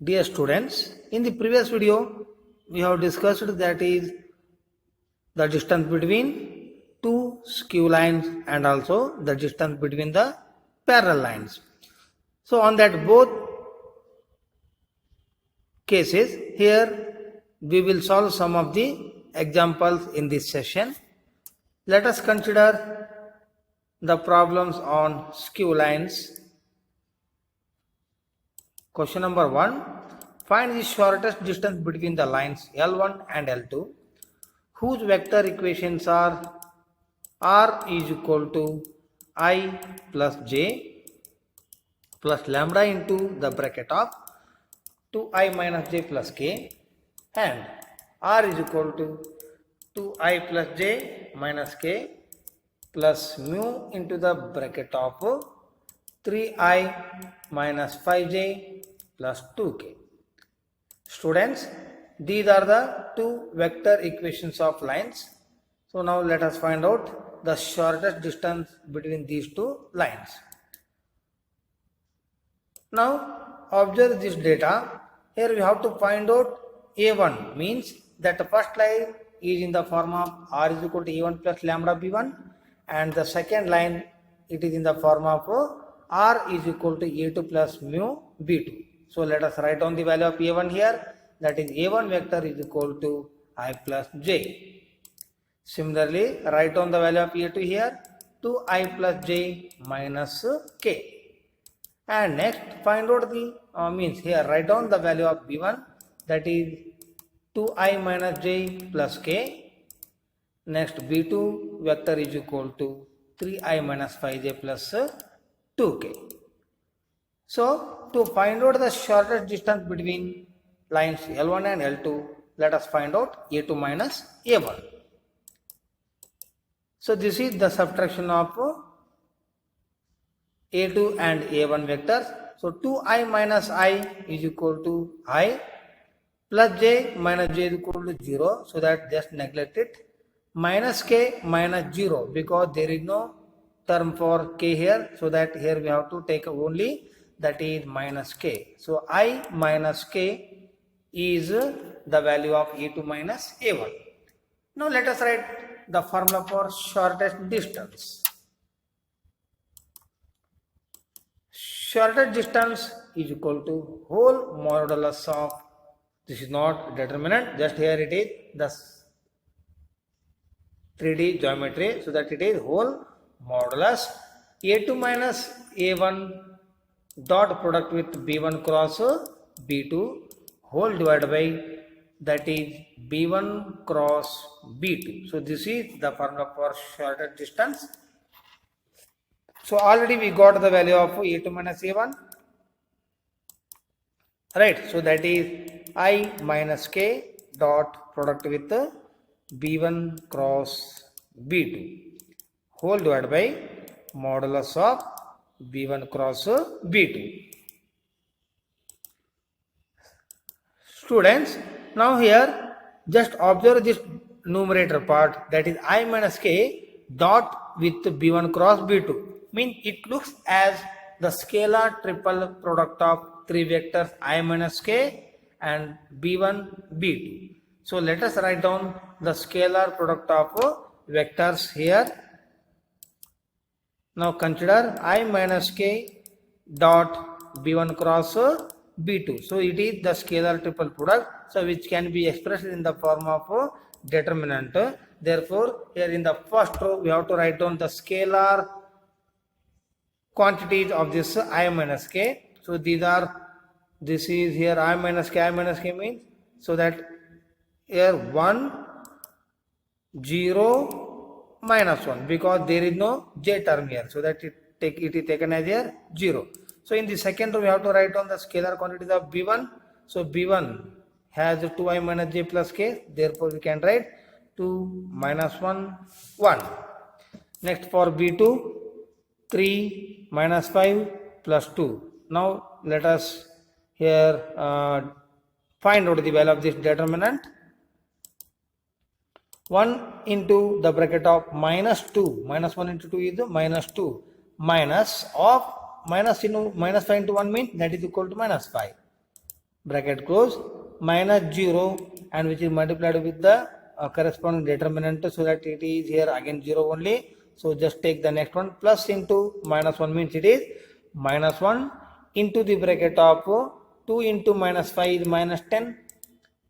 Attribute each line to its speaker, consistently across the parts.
Speaker 1: Dear students, in the previous video, we have discussed that is the distance between two skew lines and also the distance between the parallel lines. So on that both cases, here we will solve some of the examples in this session. Let us consider the problems on skew lines. Question number 1. Find the shortest distance between the lines L1 and L2 whose vector equations are r is equal to I plus j plus lambda into the bracket of 2i minus j plus k and r is equal to 2i plus j minus k plus mu into the bracket of 3i minus 5j plus 2k. Students, these are the two vector equations of lines. So now let us find out the shortest distance between these two lines. Now observe this data. Here we have to find out A1 means that the first line is in the form of r is equal to A1 plus lambda B1 and the second line it is in the form of r is equal to A2 plus mu B2. So let us write down the value of A1 here, that is A1 vector is equal to I plus j. Similarly, write down the value of A2 here, 2i plus j minus k. And next find out the means here write down the value of B1, that is 2i minus j plus k. Next B2 vector is equal to 3i minus 5j plus 2k. So to find out the shortest distance between lines L1 and L2, let us find out A2 minus A1. So this is the subtraction of A2 and A1 vectors. So 2i minus I is equal to I plus j minus j is equal to 0. So that just neglect it. Minus k minus 0 because there is no term for k here. So that here we have to take only that is minus k. So I minus k is the value of A2 minus A1. Now let us write the formula for shortest distance. Shortest distance is equal to whole modulus of, this is not determinant, just here it is the 3D geometry, so that it is whole modulus A2 minus A1 dot product with B1 cross B2 whole divided by that is B1 cross B2. So this is the formula for shortest distance. So already we got the value of A2 minus A1, right? So that is I minus k dot product with B1 cross B2 whole divided by modulus of B1 cross B2. Students, now here just observe this numerator part, that is I minus k dot with B1 cross B2. Means it looks as the scalar triple product of three vectors I minus k and B1 B2. So let us write down the scalar product of vectors here. Now consider I minus k dot B1 cross B2. So it is the scalar triple product, so which can be expressed in the form of determinant. Therefore, here in the first row we have to write down the scalar quantities of this I minus k. So these are, this is here I minus k means, so that here 1, 0, minus 1 because there is no j term here, so that it is taken as here 0. So in the second row we have to write down the scalar quantities of B1. So B1 has 2i minus j plus k, therefore we can write 2 minus 1 1. Next for B2 3 minus 5 plus 2. Now let us here find out the value of this determinant. 1 into the bracket of minus 2, minus 1 into 2 is minus 2, minus of minus 5 into 1 means that is equal to minus 5. bracket close, minus 0, and which is multiplied with the corresponding determinant, so that it is here again 0 only. So just take the next one, plus into minus 1 means it is minus 1 into the bracket of 2 into minus 5 is minus 10,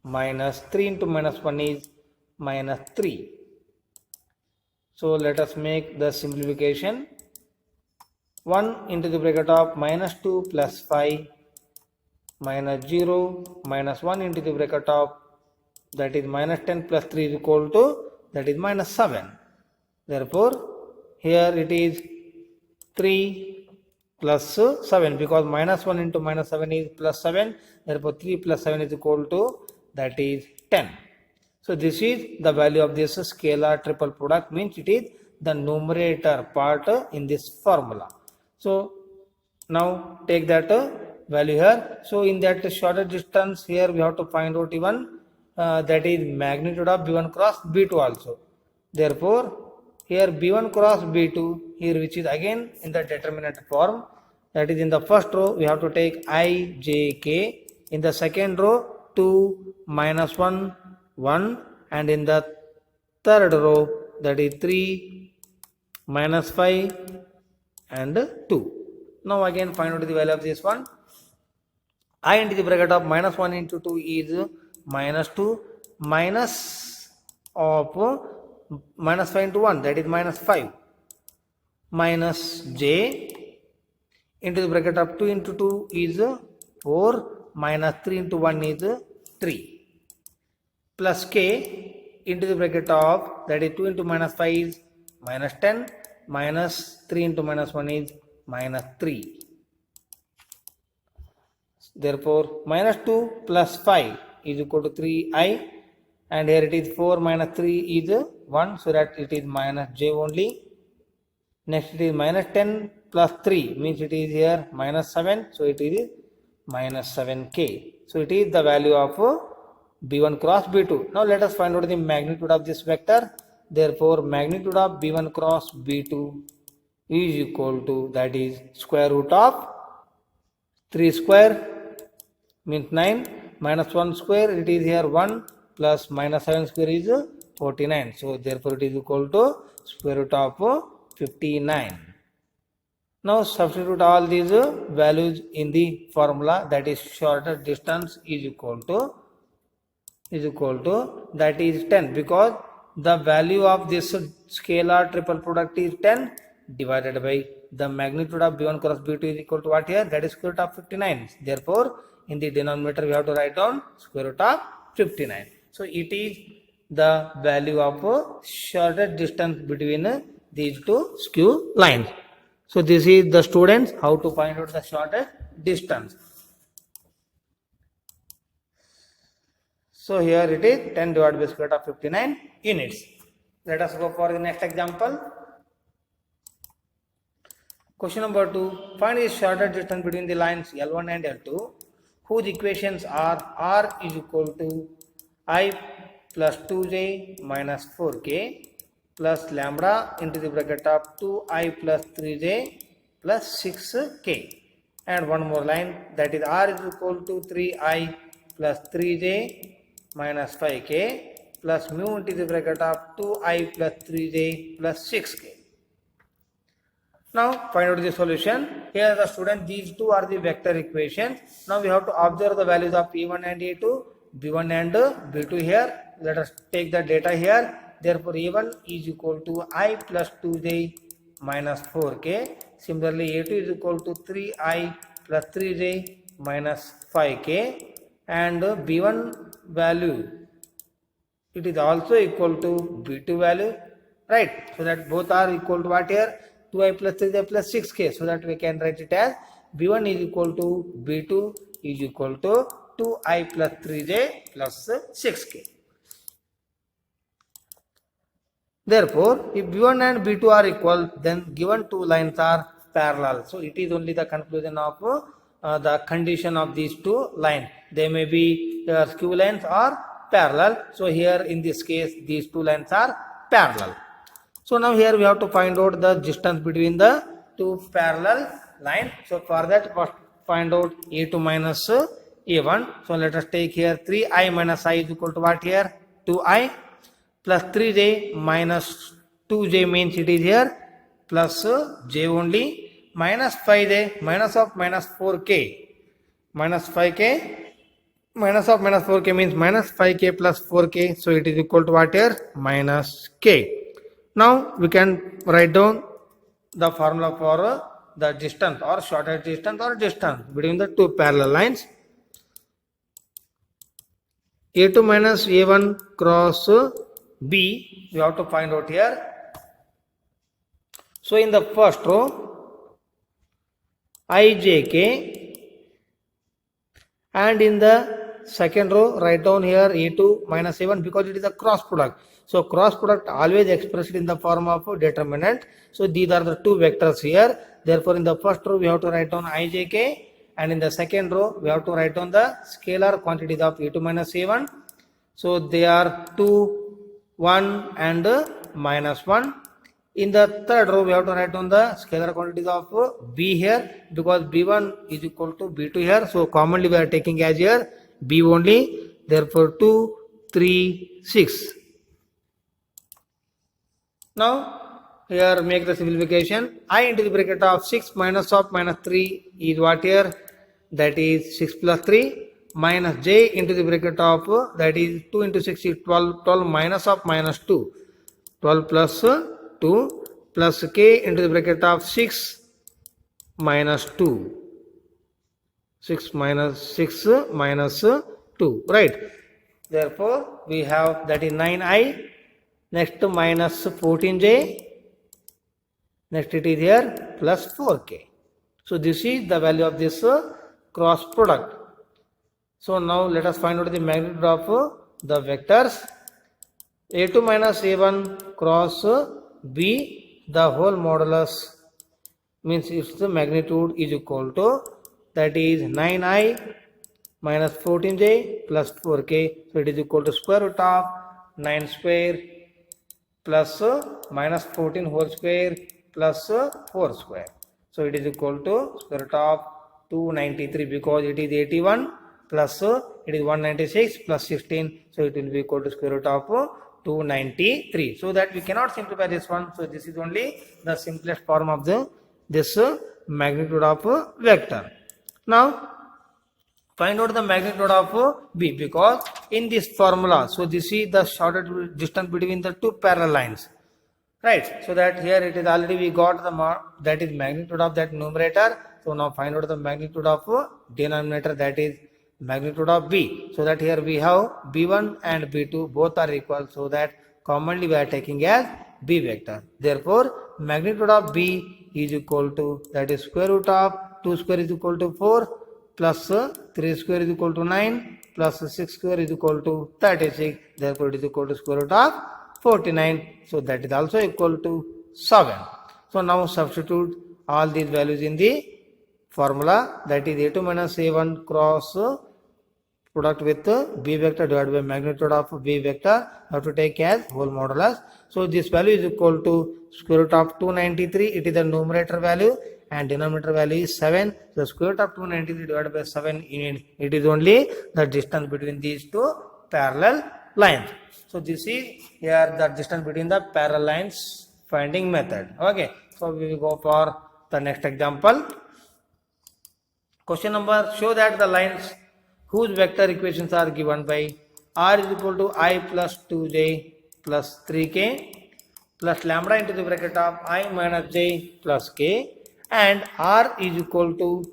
Speaker 1: minus 3 into minus 1 is minus 3. So let us make the simplification. 1 into the bracket of minus 2 plus 5 minus 0 minus 1 into the bracket of that is minus 10 plus 3 is equal to that is minus 7. Therefore, here it is 3 plus 7, because minus 1 into minus 7 is plus 7. Therefore, 3 plus 7 is equal to that is 10. So, this is the value of this scalar triple product, means it is the numerator part in this formula. So, now take that value here. So, in that shorter distance, here we have to find out even that is magnitude of B1 cross B2 also. Therefore, here B1 cross B2 here, which is again in the determinant form, that is in the first row we have to take I, J, K. In the second row 2, minus 1, 1, and in the third row that is 3, minus 5 and 2. Now again find out the value of this one. I into the bracket of minus 1 into 2 is minus 2, minus of minus 5 into 1, that is minus 5, minus j into the bracket of 2 into 2 is 4, minus 3 into 1 is 3, plus k into the bracket of that is 2 into minus 5 is minus 10, minus 3 into minus 1 is minus 3. Therefore, minus 2 plus 5 is equal to 3i, and here it is 4 minus 3 is 1, so that it is minus j only. Next it is minus 10 plus 3 means it is here minus 7, so it is minus 7k. So it is the value of B1 cross B2. Now let us find out the magnitude of this vector. Therefore, magnitude of B1 cross B2 is equal to that is square root of 3 square means 9, minus 1 square it is here 1, plus minus 7 square is 49. So therefore it is equal to square root of 59. Now substitute all these values in the formula, that is shorter distance is equal to that is 10, because the value of this scalar triple product is 10 divided by the magnitude of B1 cross B2 is equal to what here, that is square root of 59. Therefore, in the denominator we have to write down square root of 59. So it is the value of shorter distance between these two skew lines. So this is the students how to find out the shortest distance. So here it is 10 divided by square root of 59 units. Let us go for the next example. Question number 2. Find the shortest distance between the lines L1 and L2 whose equations are R is equal to I plus 2j minus 4k plus lambda into the bracket of 2i plus 3j plus 6k, and one more line, that is R is equal to 3i plus 3j minus 5k plus mu into the bracket of 2i plus 3j plus 6k. Now find out the solution. Here the student, these two are the vector equations. Now we have to observe the values of A1 and A2, B1 and B2 here. Let us take the data here. Therefore A1 is equal to I plus 2j minus 4k. Similarly A2 is equal to 3i plus 3j minus 5k, and B1 value it is also equal to B2 value, right? So that both are equal to what here, 2i plus 3j plus 6k. So that we can write it as B1 is equal to B2 is equal to 2i plus 3j plus 6k. Therefore, if B1 and B2 are equal, then given two lines are parallel. So it is only the conclusion of the condition of these two lines. They may be skew lines or parallel. So here in this case, these two lines are parallel. So now here we have to find out the distance between the two parallel lines. So for that, first find out A2 minus A1. So let us take here 3i minus I is equal to what here? 2i plus 3j minus 2j means it is here plus j only minus 5j minus of minus 4k minus 5k minus of minus 4k means minus 5k plus 4k. So it is equal to what here? Minus k. Now we can write down the formula for the distance or shortest distance or distance between the two parallel lines. A2 minus A1 cross B, we have to find out here. So in the first row, IJK, and in the second row, write down here A2 minus A1 because it is a cross product. So cross product always expressed in the form of determinant. So these are the two vectors here. Therefore, in the first row, we have to write down IJK. And in the second row, we have to write down the scalar quantities of A2 minus A1. So they are 2, 1 and minus 1. In the third row, we have to write down the scalar quantities of B here because B1 is equal to B2 here. So commonly we are taking as here B only. Therefore 2, 3, 6. Now here make the simplification. I into the bracket of 6 minus of minus 3 is what here? That is 6 plus 3 minus j into the bracket of that is 2 into 6 is 12, 12 minus of minus 2, 12 plus 2 plus k into the bracket of 6 minus 2, 6 minus 2, right? Therefore we have that is 9i, next minus 14j, next it is here plus 4k. So this is the value of this cross product. So now let us find out the magnitude of the vectors. A2 minus A1 cross B, the whole modulus means its the magnitude is equal to that is 9i minus 14j plus 4k. So it is equal to square root of 9 square plus minus 14 whole square plus 4 square. So it is equal to square root of 293 because it is 81 plus it is 196 plus 16. So it will be equal to square root of 293. So that we cannot simplify this one. So this is only the simplest form of this magnitude of vector. Now find out the magnitude of B because in this formula, so this is the shortest distance between the two parallel lines, right? So that here it is already we got the that is magnitude of that numerator. So now find out the magnitude of denominator, that is magnitude of B. So that here we have B1 and B2 both are equal. So that commonly we are taking as B vector. Therefore magnitude of B is equal to that is square root of 2 square is equal to 4 plus 3 square is equal to 9 plus 6 square is equal to 36. Therefore it is equal to square root of 49. So that is also equal to 7. So now substitute all these values in the formula, that is A2 minus A1 cross product with B vector divided by magnitude of B vector. Have to take as whole modulus. So this value is equal to square root of 293. It is the numerator value and denominator value is 7. So square root of 293 divided by 7, it is only the distance between these two parallel lines. So this is here the distance between the parallel lines finding method. Okay. So we will go for the next example. Question number, show that the lines whose vector equations are given by r is equal to I plus 2j plus 3k plus lambda into the bracket of I minus j plus k and r is equal to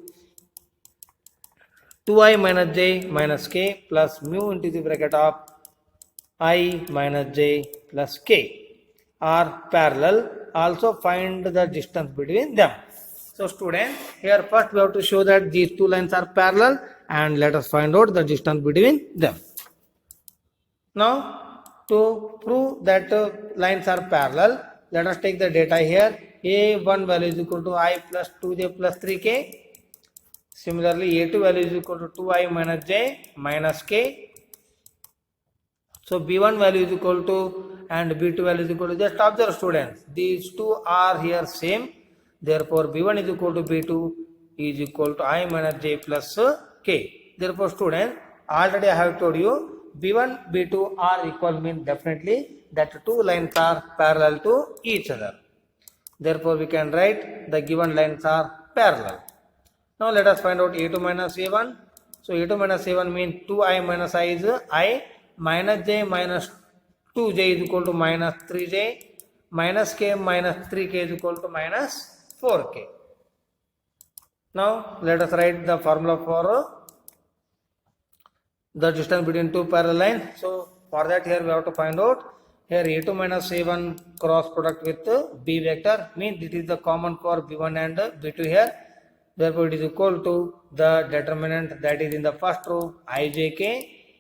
Speaker 1: 2i minus j minus k plus mu into the bracket of I minus j plus k are parallel. Also find the distance between them. So student, here first we have to show that these two lines are parallel and let us find out the distance between them. Now to prove that lines are parallel, let us take the data here. A1 value is equal to I plus 2j plus 3k. Similarly A2 value is equal to 2i minus j minus k. So B1 value is equal to and B2 value is equal to, just observe students, these two are here same. Therefore B1 is equal to B2 is equal to I minus j plus k. Therefore, student, already I have told you B1, B2 are equal means definitely that two lines are parallel to each other. Therefore, we can write the given lines are parallel. Now, let us find out A2 minus A1. So, A2 minus A1 means 2I minus I is I, minus J minus 2J is equal to minus 3J, minus K minus 3K is equal to minus 4K. Now, let us write the formula for the distance between two parallel lines. So, for that here we have to find out here A2 minus A1 cross product with B vector means it is the common for B1 and B2 here. Therefore, it is equal to the determinant that is in the first row ijk.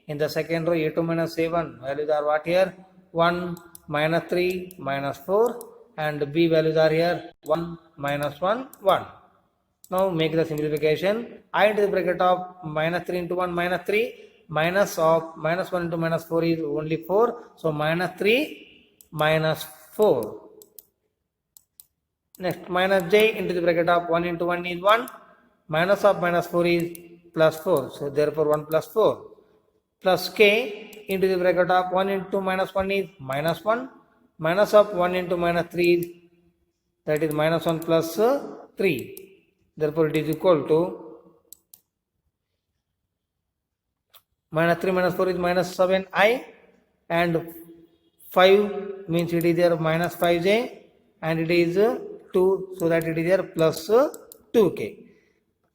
Speaker 1: In the second row A2 minus A1 values are what here 1 minus 3 minus 4 and B values are here 1 minus 1 1. Now make the simplification. I into the bracket of minus 3 into 1 minus 3 minus of minus 1 into minus 4 is only 4. So minus 3 minus 4. Next minus j into the bracket of 1 into 1 is 1. Minus of minus 4 is plus 4. So therefore 1 plus 4. Plus k into the bracket of 1 into minus 1 is minus 1. Minus of 1 into minus 3 is that is minus 1 plus 3. Therefore, it is equal to minus 3 minus 4 is minus 7i and 5 means it is there minus 5j and it is 2 so that it is there plus 2k.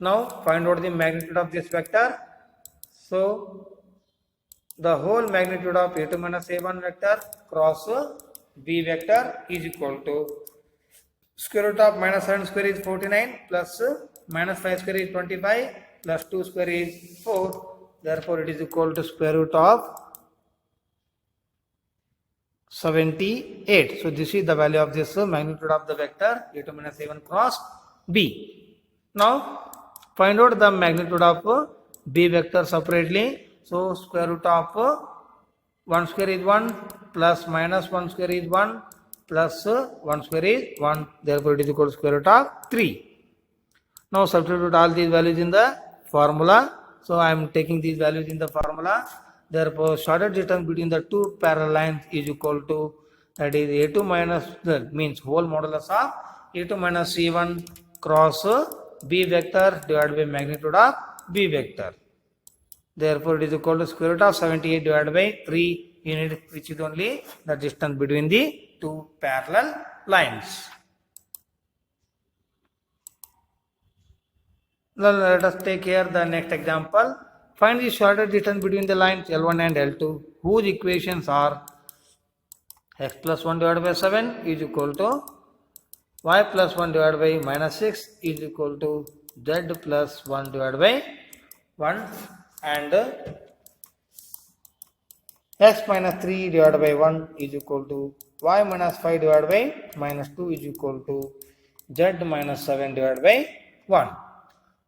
Speaker 1: Now, find out the magnitude of this vector. So, the whole magnitude of A2 minus A1 vector cross B vector is equal to square root of minus 7 square is 49 plus minus 5 square is 25 plus 2 square is 4. Therefore, it is equal to square root of 78. So, this is the value of this magnitude of the vector A2 minus A1 cross B. Now, find out the magnitude of B vector separately. So, square root of 1 square is 1 plus minus 1 square is 1 plus 1 square is 1. Therefore, it is equal to square root of 3. Now, substitute all these values in the formula. So, I am taking these values in the formula. Therefore, shortest distance between the two parallel lines is equal to that is A2 minus means whole modulus of A2 minus C1 cross B vector divided by magnitude of B vector. Therefore, it is equal to square root of 78 divided by 3 unit, which is only the distance between the two parallel lines. Now, let us take here the next example. Find the shortest distance between the lines L1 and L2, whose equations are x plus 1 divided by 7 is equal to y plus 1 divided by minus 6 is equal to z plus 1 divided by 1 and x minus 3 divided by 1 is equal to y minus 5 divided by minus 2 is equal to z minus 7 divided by 1.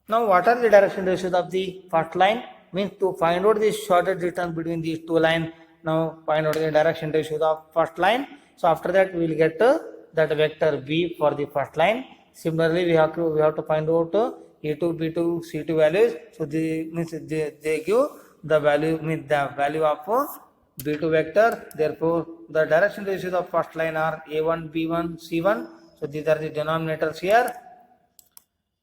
Speaker 1: Now, what are the direction ratios of the first line? Means to find out the shortest distance between these two lines. Now, find out the direction ratios of first line. So, after that, we will get that vector b for the first line. Similarly, we have to find out A2, B2, C2 values. So, they give the value of B2 vector. Therefore, the direction ratios of first line are A1, B1, C1. So, these are the denominators here.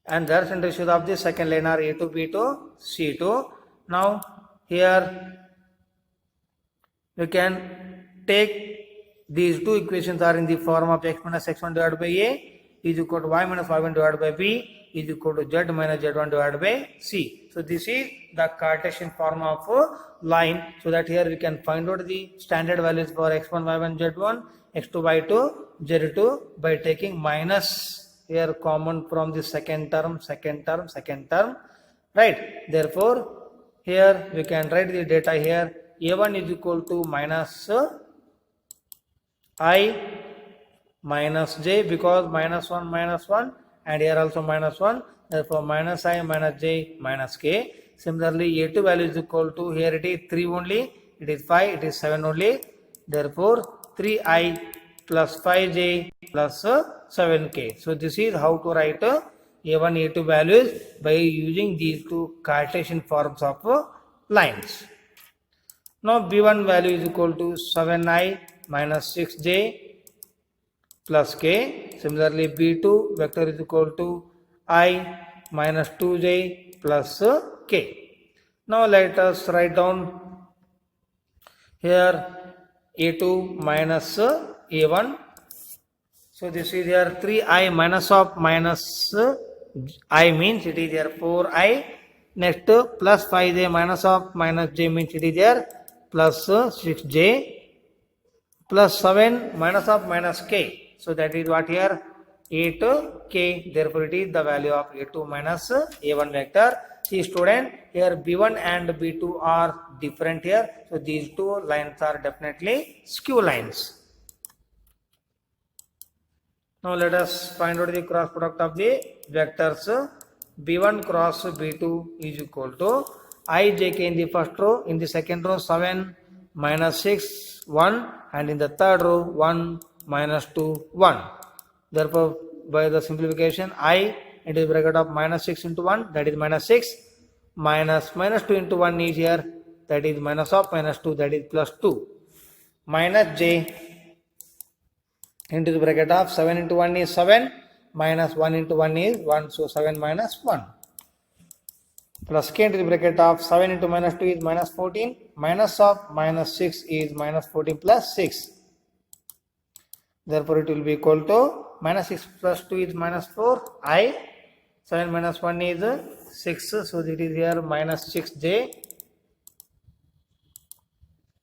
Speaker 1: And direction ratios of the second line are A2, B2, C2. Now, here you can take these two equations are in the form of x minus x1 divided by a is equal to y minus y1 divided by b is equal to z minus z1 divided by c. So, this is the Cartesian form of line. So, that here we can find out the standard values for x1, y1, z1, x2, y2, z2 by taking minus here common from the second term, right. Therefore, here we can write the data here a1 is equal to minus I minus j because minus 1 and here also minus 1. Therefore, minus I minus j minus k. Similarly, a2 value is equal to here it is 3 only, it is 5, it is 7 only. Therefore, 3i plus 5j plus 7k. So, this is how to write A1, A2 values by using these two Cartesian forms of lines. Now B1 value is equal to 7i minus 6j plus k. Similarly, B2 vector is equal to I minus 2j plus k. Now let us write down here A2 minus A1. So this is here 3i minus of minus I means it is here 4i. Next plus 5j minus of minus j means it is here plus 6j plus 7 minus of minus k. So that is what here 8k. Therefore it is the value of A2 minus A1 vector. See student, here B1 and B2 are different here. So these two lines are definitely skew lines. Now let us find out the cross product of the vectors. B1 cross B2 is equal to ijk in the first row, in the second row 7 minus 6 1, and in the third row 1 minus 2 1. Therefore by the simplification I into the bracket of minus 6 into 1, that is minus 6, minus 2 into 1 is here, that is minus of minus 2, that is plus 2, minus j into the bracket of 7 into 1 is 7, minus 1 into 1 is 1, so 7 minus 1, plus k into the bracket of 7 into minus 2 is minus 14, minus of minus 6 is minus 14 plus 6. Therefore it will be equal to minus 6 plus 2 is minus 4, I, 7 minus 1 is 6, so it is here minus 6j,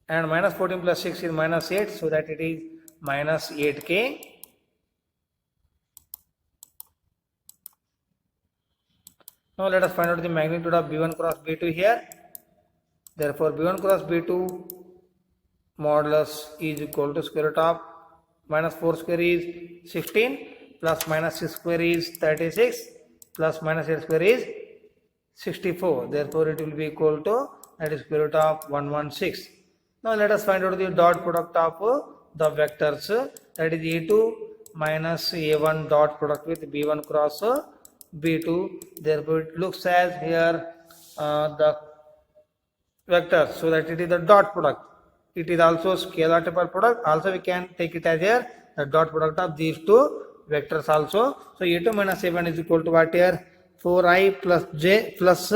Speaker 1: and minus 14 plus 6 is minus 8, so that it is minus 8k. Now let us find out the magnitude of B1 cross B2 here. Therefore B1 cross B2 modulus is equal to square root of minus 4 square is 16, plus minus 6 square is 36, plus minus 8 square is 64. Therefore it will be equal to, that is square root of 116. Now let us find out the dot product of the vectors, that is A2 minus A1 dot product with B1 cross B2. Therefore it looks as here the vector, so that it is the dot product. It is also scalar triple product. Also we can take it as here the dot product of these two vectors also. So A2 minus A1 is equal to what here, 4i plus j plus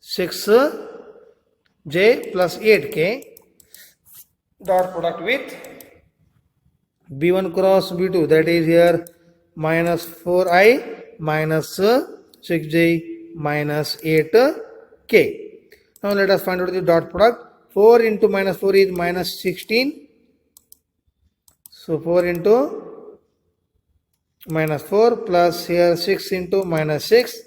Speaker 1: 6j plus 8k dot product with B1 cross B2, that is here minus 4i minus 6j minus 8k. Now let us find out the dot product. 4 into minus 4 is minus 16. So 4 into minus 4 plus here 6 into minus 6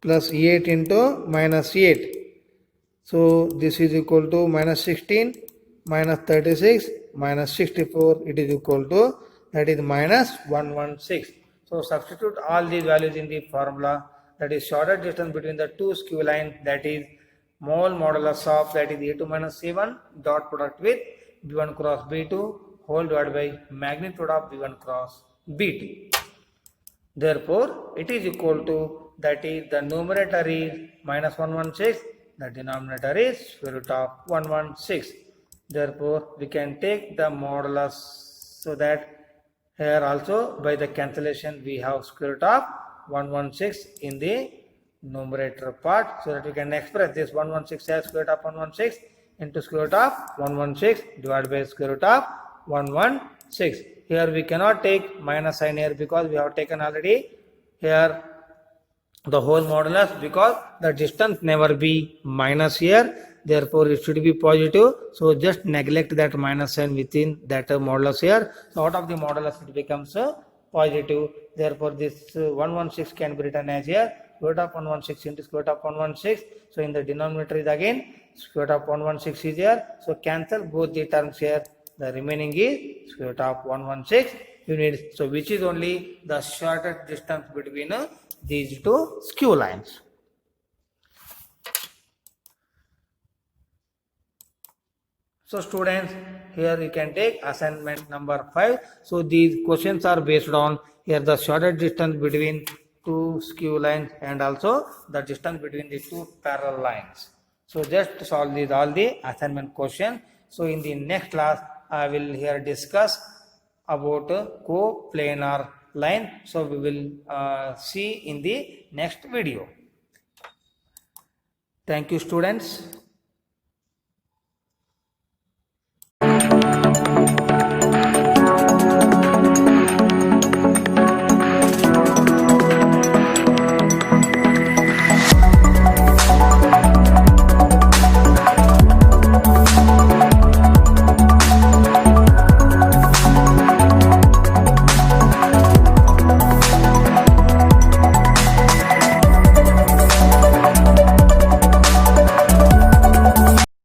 Speaker 1: plus 8 into minus 8. So this is equal to minus 16 minus 36 minus 64, it is equal to, that is minus 116. So substitute all these values in the formula, that is shortest distance between the two skew lines, that is mole modulus of, that is A2 minus A1 dot product with B1 cross B2 whole divided by magnitude of B1 cross B2. Therefore it is equal to, that is the numerator is minus 116, the denominator is square root of 116. Therefore we can take the modulus, so that here also by the cancellation we have square root of 116 in the numerator part, so that we can express this 116 as square root of 116 into square root of 116 divided by square root of 116. Here we cannot take minus sign here because we have taken already here the whole modulus, because the distance never be minus here, therefore it should be positive. So just neglect that minus sign within that modulus here. So out of the modulus it becomes positive. Therefore this 116 can be written as here square root of 116 into square root of 116. So in the denominator is again square root of 116 is here. So cancel both the terms here. The remaining is square root of 116 units. So which is only the shortest distance between these two skew lines. So students, here you can take assignment number 5. So these questions are based on here the shortest distance between two skew lines and also the distance between the two parallel lines. So just solve these all the assignment question. So in the next class I will here discuss about coplanar line. So we will see in the next video. Thank you students.